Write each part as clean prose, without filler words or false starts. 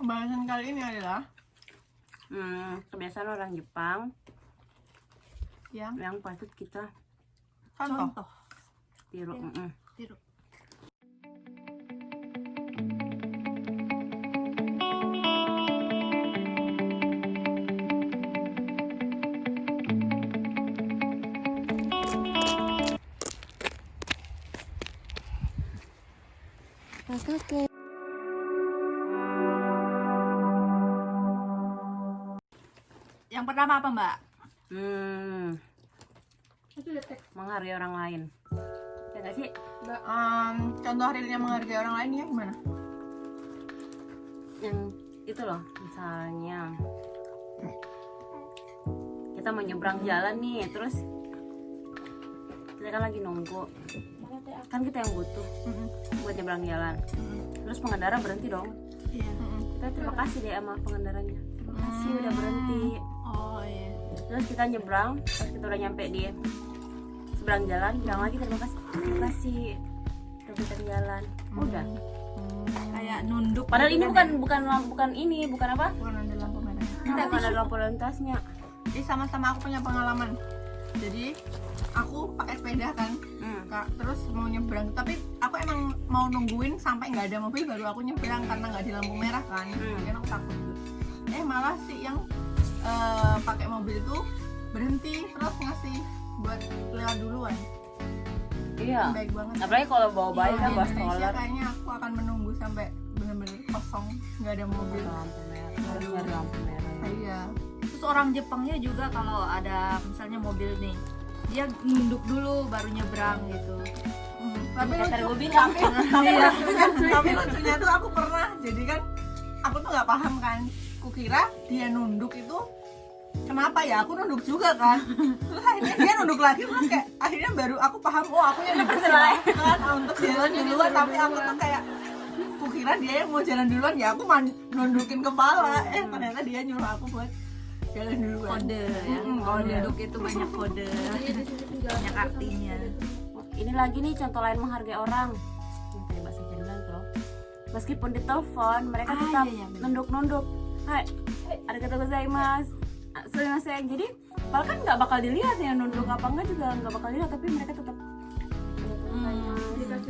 Pembahasan kali ini adalah kebiasaan orang Jepang yang patut kita contoh. tiru. Tiru. Yang pertama apa, Mbak? Menghargai orang lain. Ya nggak sih? Contoh realnya menghargai orang lain ya gimana? Yang itu loh, misalnya kita mau nyebrang jalan nih, terus kita kan lagi nunggu, kan kita yang butuh buat nyebrang jalan, terus pengendara berhenti dong. Iya. Kita terima kasih deh sama pengendaranya, terima kasih udah berhenti. Oh iya. Terus kita nyebrang, pas kita udah nyampe di seberang jalan, bilang lagi terima kasih udah berikan jalan. Udah. Kayak nunduk. Padahal gitu ini kan bukan apa? Bukan ada lampu merah. Bukan ada lampu lintasnya. Jadi sama-sama aku punya pengalaman. Jadi aku pakai sepeda kan, Kak, terus mau nyebrang. Tapi aku emang mau nungguin sampai nggak ada mobil baru aku nyebrang karena nggak ada lampu merah kan. Kan aku takut. Malah sih yang pakai mobil itu berhenti terus ngasih buat lewat duluan. Iya. Baik banget. Apalagi kalau bawa bayi kan Di bawa Indonesia stroller. kayaknya aku akan menunggu sampai benar-benar kosong, nggak ada mobil. Lampu merah. Harus nyari lampu merah. Iya. Terus orang Jepangnya juga kalau ada misalnya mobil nih, dia nunduk dulu baru nyebrang gitu. Tapi Kata lucu, gue bilang. tapi lucunya tuh aku pernah, jadi kan aku tuh nggak paham kan, kukira dia nunduk itu kenapa ya, aku nunduk juga kan, terus akhirnya dia nunduk lagi, terus kayak akhirnya baru aku paham, oh aku yang dipersilakan untuk jalan duluan, tapi aku tuh kayak kukira dia yang mau jalan duluan, ya aku nundukin kepala, ternyata dia nyuruh aku buat jalan duluan. Kode ya. Kode. Nunduk itu banyak kode. Banyak artinya. Ini lagi nih contoh lain menghargai orang. Yang kayak bahasa Jerman tuh loh. Meskipun ditelepon, mereka tetap iya, bener. nunduk-nunduk. Hai, arigatou gozaimasu. Sumimasen. Jadi, padahal kan nggak bakal dilihat ya nunduk apa enggak juga nggak bakal dilihat, tapi mereka tetap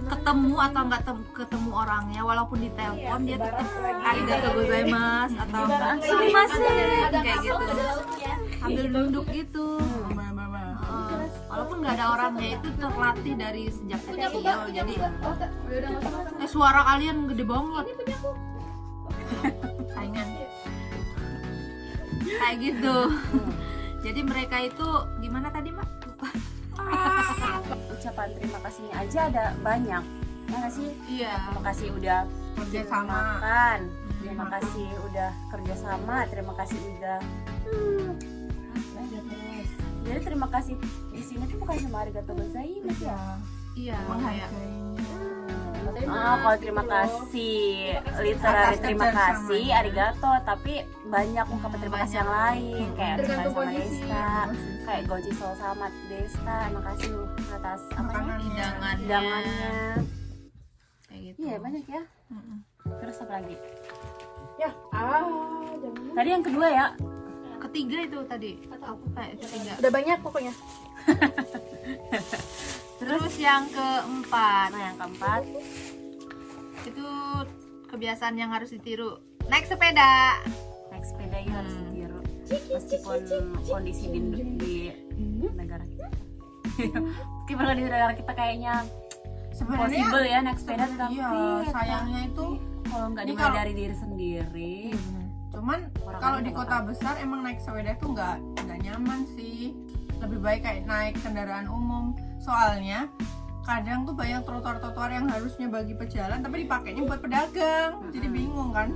Ketemu atau nggak ketemu orangnya, walaupun di telepon dia tetap arigatou gozaimasu atau sumimasen kayak gitu. Sambil nunduk gitu. Walaupun nggak ada orangnya, itu terlatih dari sejak kecil. Jadi suara kalian gede banget. Saingan. Kayak gitu. Jadi mereka itu gimana tadi, Mbak? Lupa. ucapan terima kasihnya aja ada banyak. Ya nggak sih? Iya. Terima kasih udah Kerjasama. makan. Terima kasih udah kerjasama. Terima kasih udah Jadi terima kasih di sini tuh bukan cuma arigatou gozaimasu ya. Iya. Kalau terima kasih literally Atas terima kerjasamanya. kasih arigato, tapi banyak ungkapan terima kasih yang lain kayak terima sama desta, kayak goji so sama desta, makasih lu atas apa ya? Hidangannya. Kayak gitu. Iya banyak ya. Terus apa lagi? Ya, Tadi yang kedua ya. Ketiga itu tadi. Aku kayak ketiga. udah banyak pokoknya. Terus yang keempat, Nah yang keempat, itu kebiasaan yang harus ditiru. Naik sepeda. naik sepeda ya harus ditiru meskipun kondisi di negara kita. Meskipun di negara kita kayaknya possible ya naik sepeda, tapi Iya, sayangnya itu kalau nggak Ini dimulai kalau- dari diri sendiri. cuman Orang kalau lain di nggak kota besar emang naik sepeda tuh nggak nyaman sih, lebih baik kayak naik kendaraan umum, soalnya kadang tuh banyak trotoar-trotoar yang harusnya bagi pejalan tapi dipakainya buat pedagang, jadi bingung kan.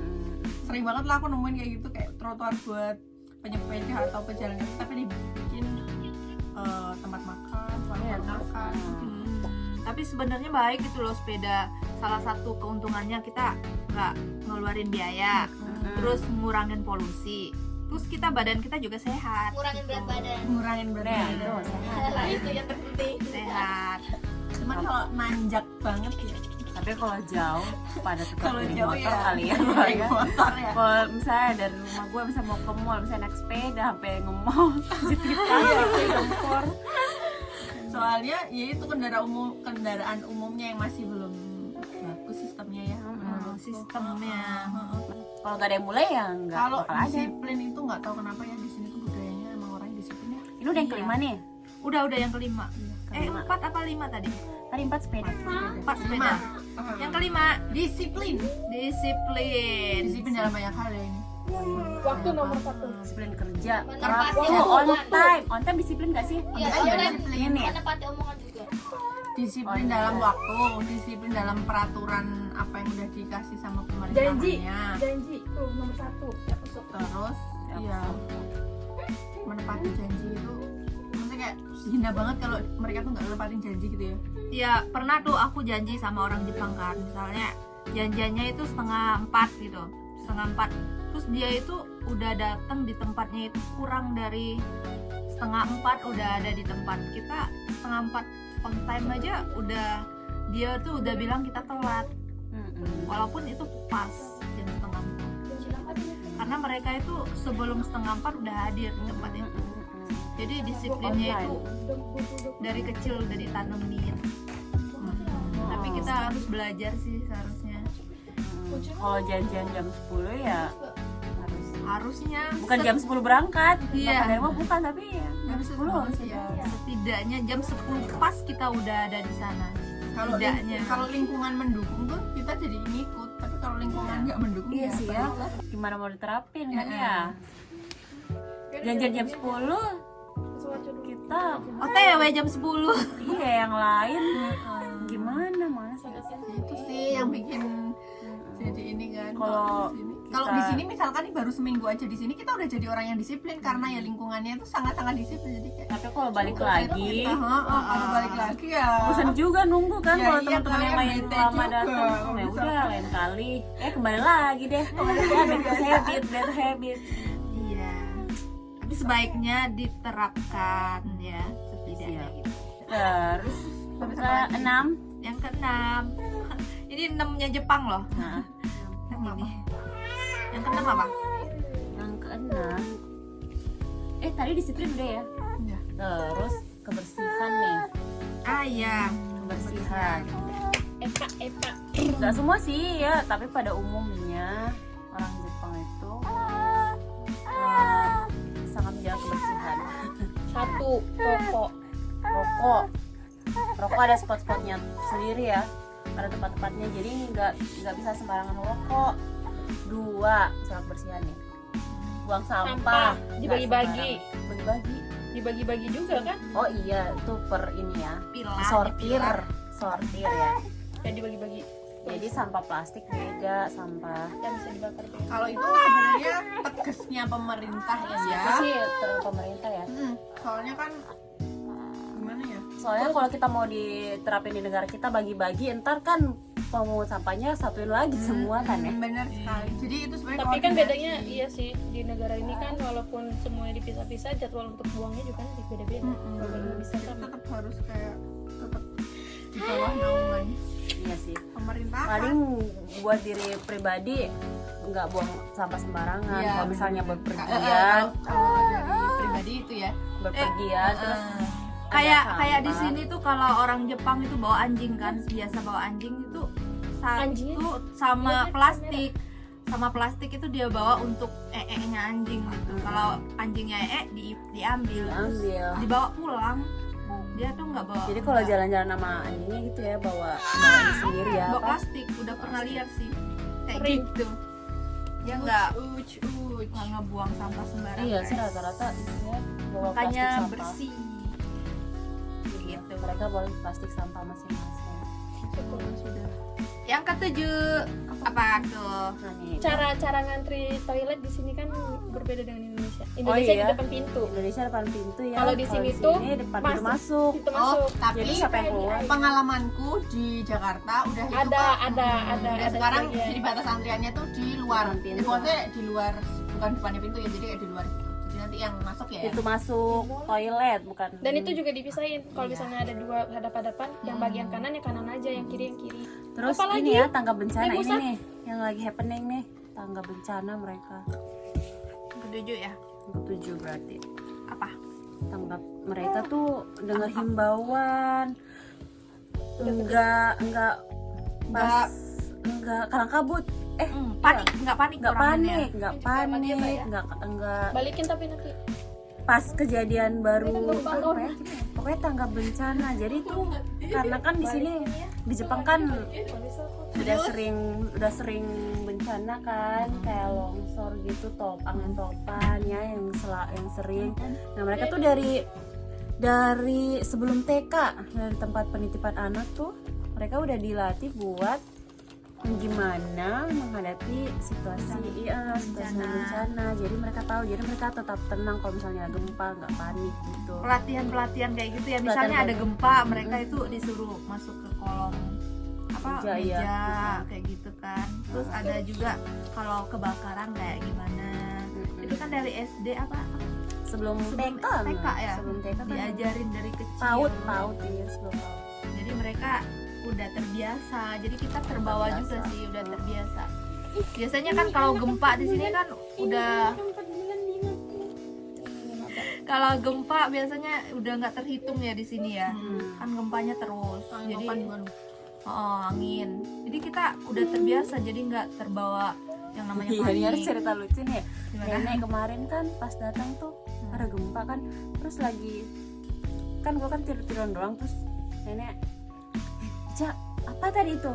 Sering banget lah aku nemuin kayak gitu, kayak trotoar buat penyepeda atau pejalan kaki tapi dibikin tempat makan, Iya, tempat makan. Tapi sebenarnya baik itu loh sepeda. Salah satu keuntungannya kita nggak ngeluarin biaya, terus ngurangin polusi. Terus kita badan kita juga sehat. Ngurangin berat badan. Ngurangin berat Nah, badan. itu sehat. Itu yang terpenting. Sehat. Cuman kalau nanjak banget ya Harus Tapi kalau jauh pada tetap Kalau naik jauh motor ya kali ya. naik motor ya. Kalau misalnya dari rumah gue bisa mau ke mall, bisa naik sepeda sampai nge-mall, jepit gempor. Soalnya ya itu kendaraan umumnya yang masih belum bagus sistemnya ya. Sistemnya. Kalau nggak ada yang mulai ya nggak Kalau bakal ada. disiplin itu nggak tahu kenapa ya di sini tuh budayanya emang orang yang disiplin ya. Ini udah yang kelima nih. Udah yang kelima. Kelima. 4 apa 5 tadi? Tadi 4 sepeda. 4 sepeda. Yang kelima, Disiplin. disiplin. Dalam banyak hal ya ini. Waktu nomor 1. Disiplin kerja. Menepati Waktu on waktu. time. On time disiplin nggak sih? Iya, Iya, dan disiplin. Ini ya. menepati omongan juga. Disiplin Oh, iya. dalam waktu, disiplin dalam peraturan apa yang udah dikasih sama pemerintahnya. Janji tuh nomor 1. Ya, besok. Terus Ya, ya menepati janji itu maksudnya kayak hina banget kalau mereka tuh nggak nepatin janji gitu ya. Ya pernah tuh aku janji sama orang Jepang kan, misalnya janjiannya itu 3:30 gitu, 3:30. Terus dia itu udah datang di tempatnya itu kurang dari 3:30 udah ada di tempat. Kita 3:30 on time aja dia tuh udah bilang kita telat, walaupun itu pas jam 3:30. Karena mereka itu sebelum 3:30 udah hadir di tempat itu. Jadi disiplinnya itu dari kecil udah ditanemin. Tapi kita harus belajar sih seharusnya. Kalau janjian jam 10 ya Harusnya bukan jam 10 berangkat. Iya. Dari rumah bukan, tapi ya jam 10 harus ya. ya. setidaknya jam 10 pas kita udah ada di sana. Setidaknya. Kalau lingkungan mendukung tuh kita jadi ngikut, tapi kalau lingkungan nggak mendukung Iya sih ya. baiklah. Gimana mau diterapin kan Iya. ya? Janjian jam 10 kita OTW jam 10. iya yang lain gimana malas ya. Itu sih yang bikin jadi ini kan. Kalau Kalau kita- di sini misalkan nih baru seminggu aja di sini kita udah jadi orang yang disiplin karena ya lingkungannya itu sangat-sangat disiplin jadi kayak Tapi kalau balik lagi kalau balik lagi ya bosan juga nunggu kan Ya kalau iya teman-teman yang kan, lain bete lama juga. datang ya Bisa. udah lain kali kembali lagi deh bad habit Iya. Tapi sebaiknya diterapkan ya setidaknya Siap. gitu. terus ke 6 Yang keenam. Ini 6-nya Jepang loh. nah Ini. Yang keenam apa? yang keenam tadi disiplin udah ya Iya. terus kebersihan nih Ah iya. kebersihan Eka. nggak semua sih ya tapi pada umumnya orang Jepang itu sangat menjaga kebersihan 1. Rokok. rokok ada spot-spotnya sendiri ya ada tempat-tempatnya jadi nggak bisa sembarangan rokok 2 soal kebersihan nih buang sampah Sampah, nggak dibagi-bagi. sembarangan. bagi-bagi Dibagi-bagi juga kan? oh iya itu per ini ya Pilar. sortir ya Dan dibagi-bagi. jadi sampah plastik beda sampah Dan bisa dibakar juga. kalau itu sebenarnya tegasnya pemerintah ya itu sih terus pemerintah ya soalnya kan gimana ya soalnya kalau kita mau diterapin di negara kita bagi-bagi ntar kan pemungut sampahnya satuin lagi semua kan ya benar sekali jadi itu sebenarnya Tapi kan koordinasi. bedanya iya sih di negara ini kan walaupun semuanya dipisah-pisah jadwal untuk buangnya juga kan beda-beda. Kalau nggak bisa sama. tetap harus kayak tetap di bawah naungan iya sih pemerintah paling buat diri pribadi nggak buang sampah sembarangan Iya, kalau misalnya bener. berpergian kalau dari pribadi itu ya berpergian terus Kayak di sampah. sini tuh kalau orang Jepang itu bawa anjing kan, biasa bawa anjing itu Anjingnya? satu sama plastik. Sama plastik itu dia bawa untuk nya anjing gitu. Kalau anjingnya diambil terus dibawa pulang. Dia tuh nggak bawa. jadi kalau jalan-jalan sama anjingnya gitu ya bawa ini sendiri ya bawa apa? plastik, udah pernah lihat sih. Kayak Sering. gitu. Dia nggak ngebuang sampah sembarangan. iya sih rata-rata ya, bawa Makanya plastik sampah bersih. Gitu. mereka bawa plastik sampah masing-masing Sudah. Yang ketujuh apa tuh? nah nih Cara ngantri toilet di sini kan berbeda dengan Indonesia. Indonesia iya. di depan pintu. Indonesia depan pintu ya Kalau di sini tuh depan pintu masuk Pintu masuk. tapi jadi siapa yang keluar pengalamanku di Jakarta udah itu Ada, kok. ada Udah sekarang sebagian. jadi batas antriannya tuh di luar Depan pintu. maksudnya di luar bukan depannya pintu ya jadi kayak di luar gitu jadi jadi nanti yang masuk ya. Pintu masuk toilet bukan. Dan itu juga dipisahin. Kalau misalnya ada dua hadap-hadapan, yang bagian kanan ya kanan aja, yang kiri yang kiri. Terus Apalagi? ini ya tangga bencana Ibu ini Sat. nih yang lagi happening nih, tangga bencana mereka. Ketujuh ya. Ketujuh berarti. Apa? Tanggap mereka tuh dengar himbauan. Enggak kalang kabut. Panik, nggak panik Enggak orangnya. panik, enggak panik, Pak, ya? enggak Balikin tapi nanti. pas kejadian baru Gempa apa loh. ya? Pokoknya tangga bencana. Jadi tuh karena kan di sini di Jepang kan udah sering bencana kan, kayak longsor gitu, angin topan ya yang sering. Nah, mereka tuh dari sebelum TK, dari tempat penitipan anak tuh mereka udah dilatih buat gimana menghadapi situasi bencana. Jadi mereka tahu, jadi mereka tetap tenang kalau misalnya ada gempa, nggak panik gitu. Pelatihan kayak gitu ya. Misalnya ada gempa, mereka itu disuruh masuk ke kolong Meja, meja iya. kayak gitu kan. Terus ada juga kalau kebakaran kayak gimana. Itu kan dari SD apa? Sebelum TK, ya. sebelum TK kan Diajarin dari kecil. PAUD ya, sebelum PAUD. Jadi mereka udah terbiasa. Jadi kita terbawa juga sih, udah terbiasa. Biasanya kan kalau gempa di sini kan udah kalau gempa biasanya udah nggak terhitung ya di sini ya. Kan gempanya terus. Jadi angin. Jadi kita udah terbiasa, jadi nggak terbawa yang namanya Iya, ini ada cerita lucu nih ya. Gimana? Nenek kemarin kan pas datang tuh ada gempa kan, terus lagi kan gua kan tidur-tiduran doang, terus nenek, "Ja, apa tadi itu?"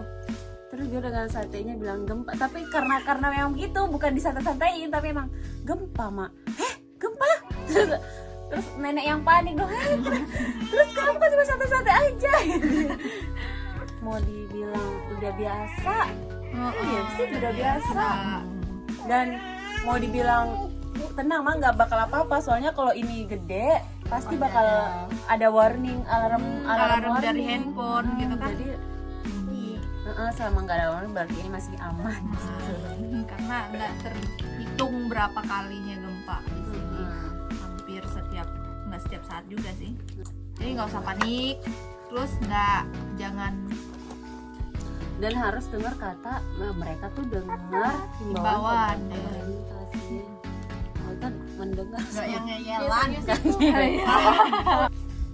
Terus dia dengan santainya bilang gempa, tapi karena memang gitu, bukan disantai-santaiin, tapi emang gempa, Mak. Gempa? Terus nenek yang panik dong. Terus kenapa cuma santai-santai aja? Mau dibilang udah biasa. Iya sih udah biasa. Dan mau dibilang tenang mah nggak bakal apa-apa, soalnya kalau ini gede pasti bakal ada warning, alarm Alarm dari warning. handphone gitu kan. Jadi selama nggak ada warning berarti ini masih aman. Karena nggak terhitung berapa kalinya gempa di sini. Hampir nggak setiap saat juga sih. Jadi nggak usah panik. Terus jangan Dan harus dengar kata mereka tuh dengar himbauan pemerintah sih. Mereka mendengar Nggak yang ngeyelan. Biasanya sih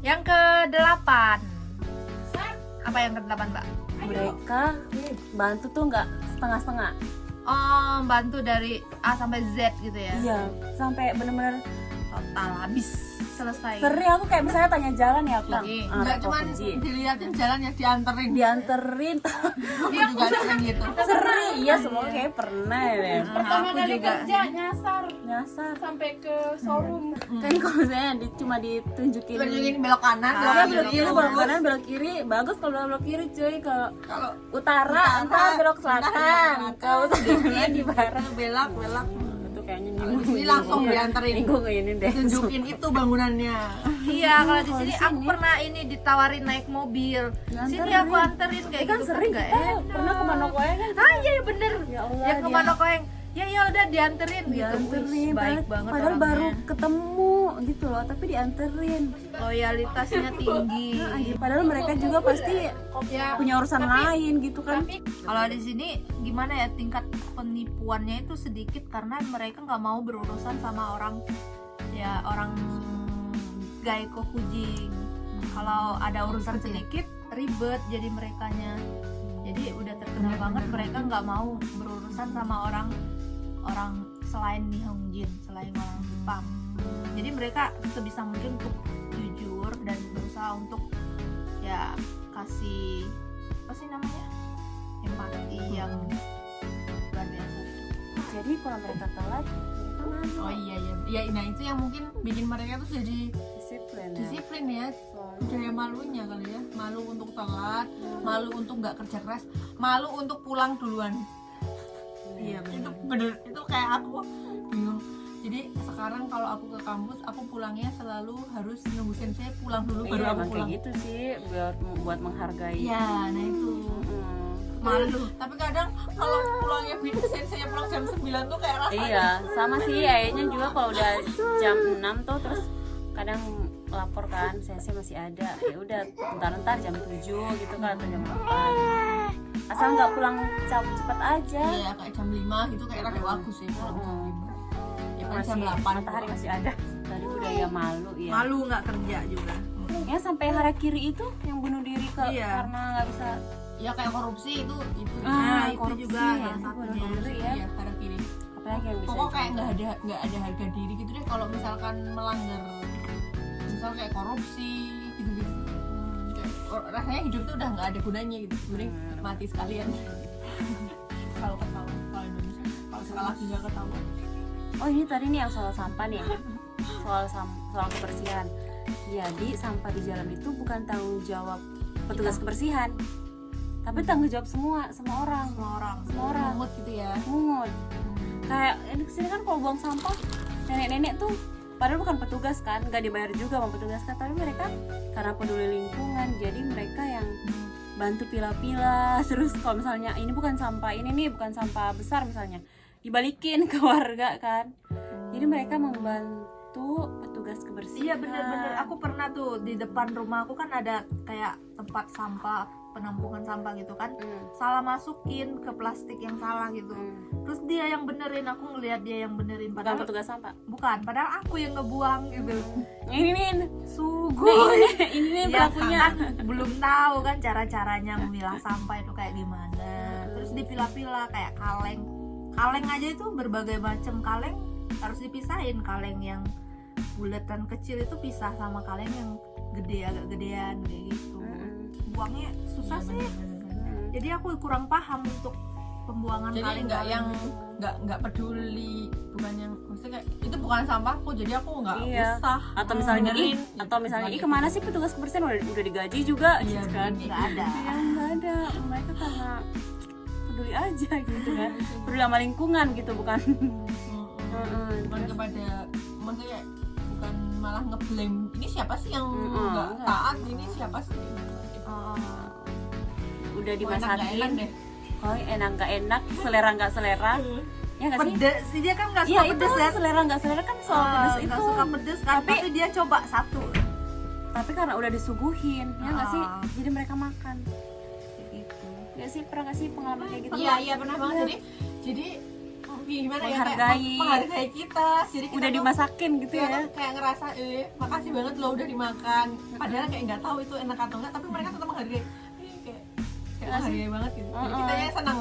Yang ke-8. Apa yang ke-8, Mbak? mereka bantu tuh nggak setengah-setengah. Oh, bantu dari A sampai Z gitu ya. Iya, sampai bener-bener Total habis selesai. sering aku kayak misalnya tanya jalan ya aku Nggak cuma diliatin jalan ya, dianterin. dianterin Aku juga sering gitu. sering, iya semua kayak pernah ya. pertama Aku kali juga. kerja nyasar Nyasar sampai ke showroom. kan kalau misalnya cuma ditunjukin Tunjukin belok kanan, ya belok kiri, kiri, itu belok bagus. kanan, belok kiri bagus. Kalau belok kiri cuy, kalau Kalau utara entar belok selatan, kalau sedikit di barat belok itu kayaknya ini langsung dianterin. minggu ini deh. Tunjukin itu bangunannya. Iya, kalau di sini aku pernah ini ditawarin naik mobil. Sini aku anterin kayak kan gitu sering nggak kita enak. pernah ke Manokweng kan. Ah iya bener. Ya Allah, Ya ke dia- Manokweng. Ya udah dianterin gitu. dianterin Wih, baik banget padahal orangnya. baru ketemu gitu loh, tapi dianterin. Loyalitasnya tinggi. Padahal mereka juga pasti Ya, punya urusan lain gitu kan. kalau di sini gimana ya, tingkat penipuannya itu sedikit karena mereka nggak mau berurusan sama orang gaeko kujing. Kalau ada urusan sedikit ribet jadi merekanya. Jadi udah terkenal banget mereka nggak mau berurusan sama orang selain Nihonjin, selain orang Jepang. Jadi mereka sebisa mungkin untuk jujur dan berusaha untuk ya kasih apa sih namanya, empati yang luar biasa. Jadi kalau mereka telat mereka malu. Oh iya. Nah itu yang mungkin bikin mereka tuh jadi Disiplin ya. disiplin ya. Budaya malunya kali ya, malu untuk telat, malu untuk nggak kerja keras, malu untuk pulang duluan. Iya itu bener, itu kayak aku bingung. Jadi sekarang kalau aku ke kampus, aku pulangnya selalu harus nunggu sensei pulang dulu baru Iya, aku emang pulang. kayak gitu sih buat menghargai. Iya, nah itu. malu. Tapi kadang kalau pulangnya saya pulang jam 9 tuh kayak rasanya Iya, sama sih ayahnya juga kalau udah jam 6 tuh terus kadang lapor kan, sensei masih ada. Ya udah, ntar jam 7 gitu kan atau jam 8. Asal nggak pulang cepat aja. iya kayak jam 5 gitu kayak rada bagus sih pulang jam 5. Ya kan jam 8 matahari masih ada. Tadi udah ya malu ya. Malu nggak kerja juga. Ya sampai harakiri itu yang bunuh diri Iya. karena nggak bisa. ya kayak korupsi itu Nah, itu korupsi juga ya, salah satunya. bunuh diri ya. ya karena kiri Apalagi yang bisa. pokok kayak nggak ada harga diri gitu deh kalau misalkan melanggar misal kayak korupsi gitu rasanya hidup tuh udah nggak ada gunanya gitu mending mati sekalian kalau ketahuan kalau Indonesia kalau sekali lagi nggak ketahuan Oh ini tadi nih yang soal sampah nih, soal kebersihan. Jadi sampah di jalan itu bukan tanggung jawab petugas kebersihan, tapi tanggung jawab semua orang. semua orang mungut gitu ya Mungut. Kayak ini kesini kan kalau buang sampah nenek-nenek tuh padahal bukan petugas kan, nggak dibayar juga sama petugas kan, tapi mereka karena peduli lingkungan jadi mereka yang bantu pilah-pilah. Terus kalau misalnya ini bukan sampah, ini nih bukan sampah besar misalnya, dibalikin ke warga kan. Jadi mereka membantu petugas kebersihan. Iya bener-bener, aku pernah tuh di depan rumah aku kan ada kayak tempat sampah, penampungan sampah gitu kan, salah masukin ke plastik yang salah gitu. Terus dia yang benerin, aku ngelihat dia yang benerin, Bukan padahal petugas sampah. bukan, padahal aku yang ngebuang gitu. Ini Suguh. ini Ya, pelakunya. kan belum tahu kan cara-caranya memilah sampah itu kayak gimana. Terus dipilah-pilah kayak kaleng aja itu berbagai macam kaleng harus dipisahin. Kaleng yang bulat dan kecil itu pisah sama kaleng yang gede, agak gedean kayak gitu. Buangnya susah sih. Jadi aku kurang paham untuk pembuangan jadi kaleng. nggak yang nggak peduli bukan yang maksudnya kayak itu bukan sampahku jadi aku nggak Iya. usah Atau misalnya benerin. atau misalnya kemana sih petugas kebersihan udah digaji juga Iya, gitu kan. nggak ada. Ya nggak ada, mereka karena peduli aja gitu kan, peduli sama lingkungan gitu bukan. bukan kepada maksudnya bukan malah ngeblame ini siapa sih yang Mm-mm. nggak taat ini siapa sih Udah Oh, enak nggak enak dimasakin, deh oh enak nggak enak, selera nggak selera, ya nggak sih? Pedes sih, dia kan nggak Iya suka itu pedes ya. selera nggak selera kan soal pedes itu. Nggak suka pedes kan, Tapi- tapi dia coba satu. Tapi karena udah disuguhin, ya nggak sih? Ah. Jadi mereka makan. Kayak gitu. Ya sih pernah nggak sih pengalaman kayak gitu? iya pernah banget jadi gimana ya Menghargai. kayak menghargai kita jadi kita Udah tuh dimasakin gitu kayak, ya. kayak ngerasa makasih banget lo udah dimakan padahal kayak nggak tahu itu enak atau enggak tapi mereka tetap menghargai kayak menghargai banget gitu jadi kitanya senang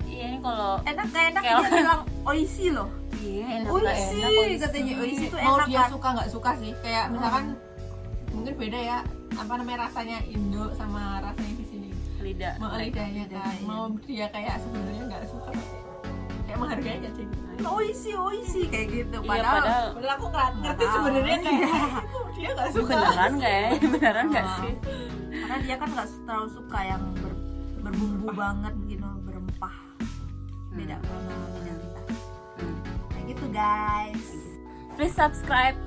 Iya ini kalau Enak gak enak Kayak- dia bilang oishi loh. iya enak Oishi nggak enak, katanya, oishi tuh mau enak dia kan. suka nggak suka sih kayak misalkan mungkin beda ya apa namanya rasanya Indo sama rasanya di sini lidah. mau lidahnya kan iya. mau dia kayak sebenarnya nggak suka kayak menghargai aja sih Oishi kayak gitu. Iya, Padahal padahal aku ngerti sebenarnya kayak itu dia nggak suka beneran nggak ya? Beneran nggak Ah. sih? karena dia kan nggak terlalu suka yang berbumbu banget gitu, berempah. Beda sama lidah kita. Kayak gitu guys. Please subscribe.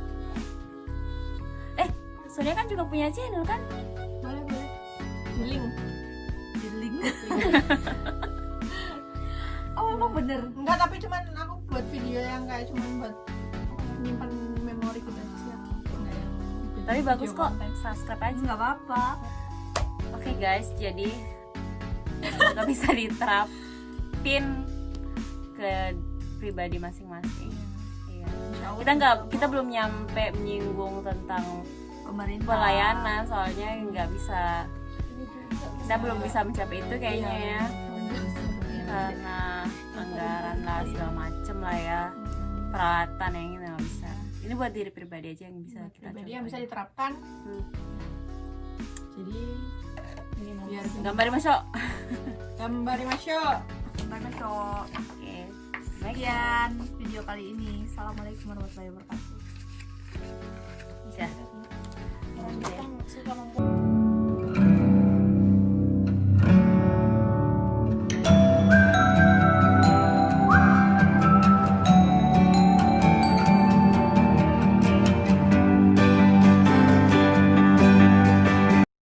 Sonia kan juga punya channel kan? boleh di link Di link. Oh emang bener. enggak tapi cuman aku buat video yang kayak cuman buat nyimpan memori gitu aja enggak yang Tapi video bagus kok. konten. Subscribe aja. Nggak apa-apa. Oke guys, jadi nggak bisa diterapin ke pribadi masing-masing. Iya. Insya Allah. Kita belum nyampe menyinggung tentang Pemerintah. pelayanan, soalnya nggak bisa. Kita belum bisa mencapai itu kayaknya ya, karena anggaran lah segala macem lah ya, peralatan yang ini nggak bisa. Ini buat diri pribadi aja yang bisa kita pribadi coba. yang bisa diterapkan Hmm. jadi biar Gambar masuk. gambari masyo Bye, Masyo. Oke. Sekian video kali ini. Assalamualaikum warahmatullahi wabarakatuh.